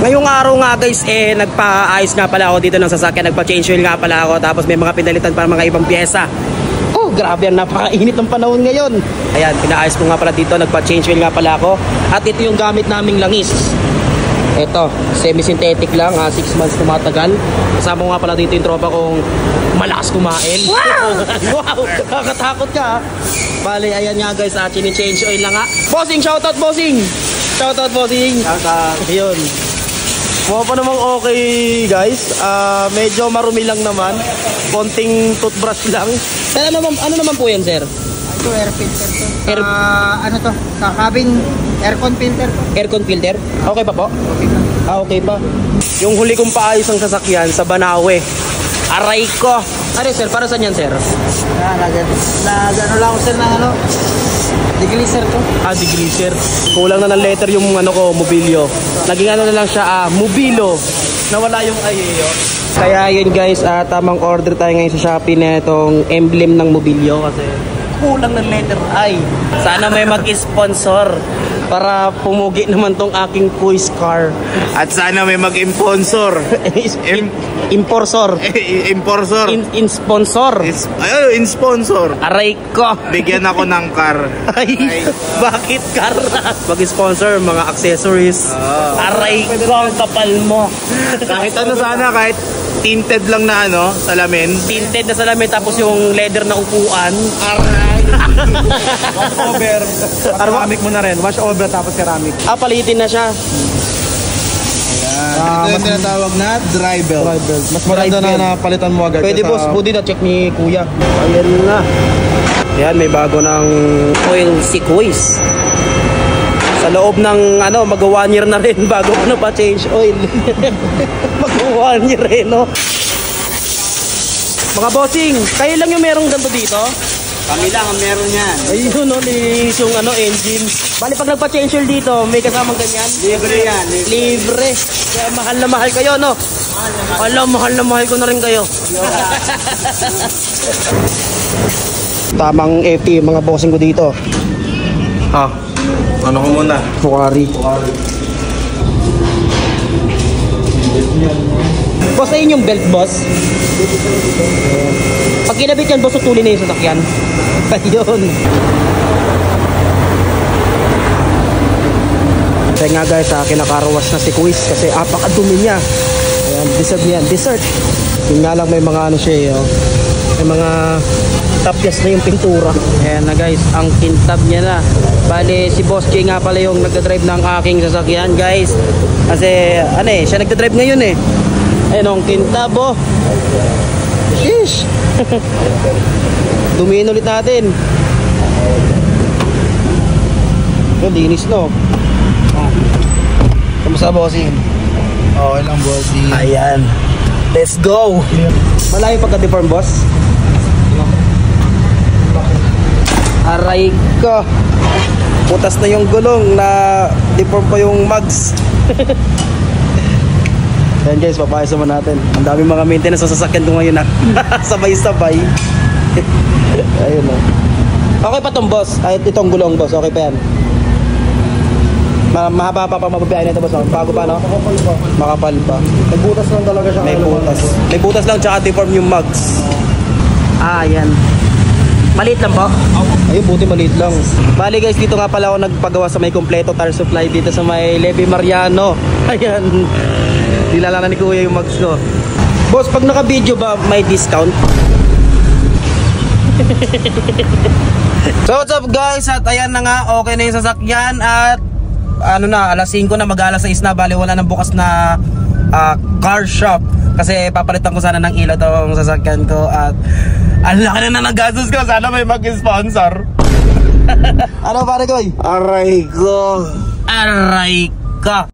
Ngayong araw nga guys, nagpa-ayos nga pala ako dito ng sasakyan, nagpa-change oil nga pala ako, tapos may mga pinalitan para mga ibang pyesa. Oh, grabe yan, napakainit ng panahon ngayon. Ayan, pinaayos ko nga pala dito, nagpa-change oil nga pala ako. At ito yung gamit naming langis. Ito, semi-synthetic lang, 6 months tumatagal. Kasama ko nga pala dito yung tropa kong malakas kumain. Wow! Wow! Kakatakot ka. Bale, ayan nga guys, chini-change oil lang nga. Bossing, shoutout bossing! Shoutout bossing! Shoutout! Ayun. Mukha pa namang okay guys. Medyo marumi lang naman. Konting toothbrush lang. Pero ano naman po yan, sir? Ito air filter to. Ano to? Sa cabin aircon filter to. Aircon filter? Okay pa po? Okay pa. Okay pa. Yung huli kong paayos ng sasakyan sa Banawe. Aray ko. Ano sir? Para saan yan, sir? Ano lang ako sir ng ano? Degreaser to. Degreaser. Kulang na ng letter yung ano ko, Mobilio. Naging ano na lang siya, Mobilo. Nawala yung ayo. Kaya yun guys, tamang order tayo ngayon sa Shopee na itong emblem ng Mobilio kasi kulang ng letter I. Sana may mag-sponsor para pumugi naman tong aking Kuis car. At sana may mag-imponsor. Imporsor. Imporsor. In-sponsor. In-sponsor. Aray ko. Bigyan ako ng car. Ay, bakit car? Mag-sponsor, mga accessories. Aray ko, ang kapal mo. Kahit ano sana, kahit tinted lang na ano, salamin. Tinted na salamin, tapos yung leather na upuan. Aray. Wash over. Ceramic mo na rin. Wash over tapos ceramic. Palitin na siya. Ito yung tinatawag na dry belt. Mas maganda na palitan mo agad. Pwede boss, budi na check ni kuya. Ayan na. Ayan, may bago ng oil si Kuis. Sa loob ng ano, mag-1 year na rin bago ko na pa-change oil. Mag-1 year rin, no? Mga bossing, kayo lang yung merong ganito dito? Kami lang ang meron yan. Ayun, no, linis yung ano, engine. Bali, pag nagpa-change oil dito, may kasamang ganyan? Libre yan. Libre. Kaya mahal na mahal kayo, no? Mahal na mahal ko na rin kayo. Tamang FT, mga bossing ko dito. Ano ko muna? Fukari. Boss, ayun yung belt, boss. Pag kinabit yan, boss, utulin na yung sasakyan. Ayun. Kaya nga guys, kinakarawas na si Kuis kasi apakadumi niya. Ayan, dessert niya. Dessert. Yun nga lang may mga ano siya, may mga tapyas na yung pintura. Ayan na guys, ang kintab niya na. Bale, si Boss J nga pala yung nagdadrive ng aking sasakyan guys. Kasi, siya nagdadrive ngayon eh. Ayun ang kintab oh. Sheesh. Dumiin ulit natin. Yung linis no. Kamusta bossing? Okay lang bossing. Ayan. Let's go. Malayo pagka-deform boss. Aray ko. Putas na yung gulong na deform pa yung mags. Ayan guys, papayos naman natin. Ang dami mga maintenance sa sasakyan ko ngayon sabay-sabay. Ayun o. Okay pa tong boss. Ay, itong gulong boss. Okay pa yan. Mahaba pa mababiyahin nito boss. Bago pa no? Makapal pa. May butas lang talaga siya. May butas. May butas lang tsaka deform yung mags. Ayan. Maliit lang po? Ayun, buti maliit lang. Bali guys, dito nga pala ako nagpagawa sa may kompleto tire supply dito sa may Levi Mariano. Ayan. Dilala na ni kuya yung mags ko. Boss, pag naka-video ba may discount? So what's up guys, at ayan na nga, okay na yung sasakyan. At ano na, alas 5 na, mag-alas 6 na. Bali wala nang bukas na car shop kasi papalitan ko sana ng ilaw tong sasakyan ko. At ang laki na nagastos ko. Sana may mag-sponsor. Ano pare koy? Aray ko. Aray ka.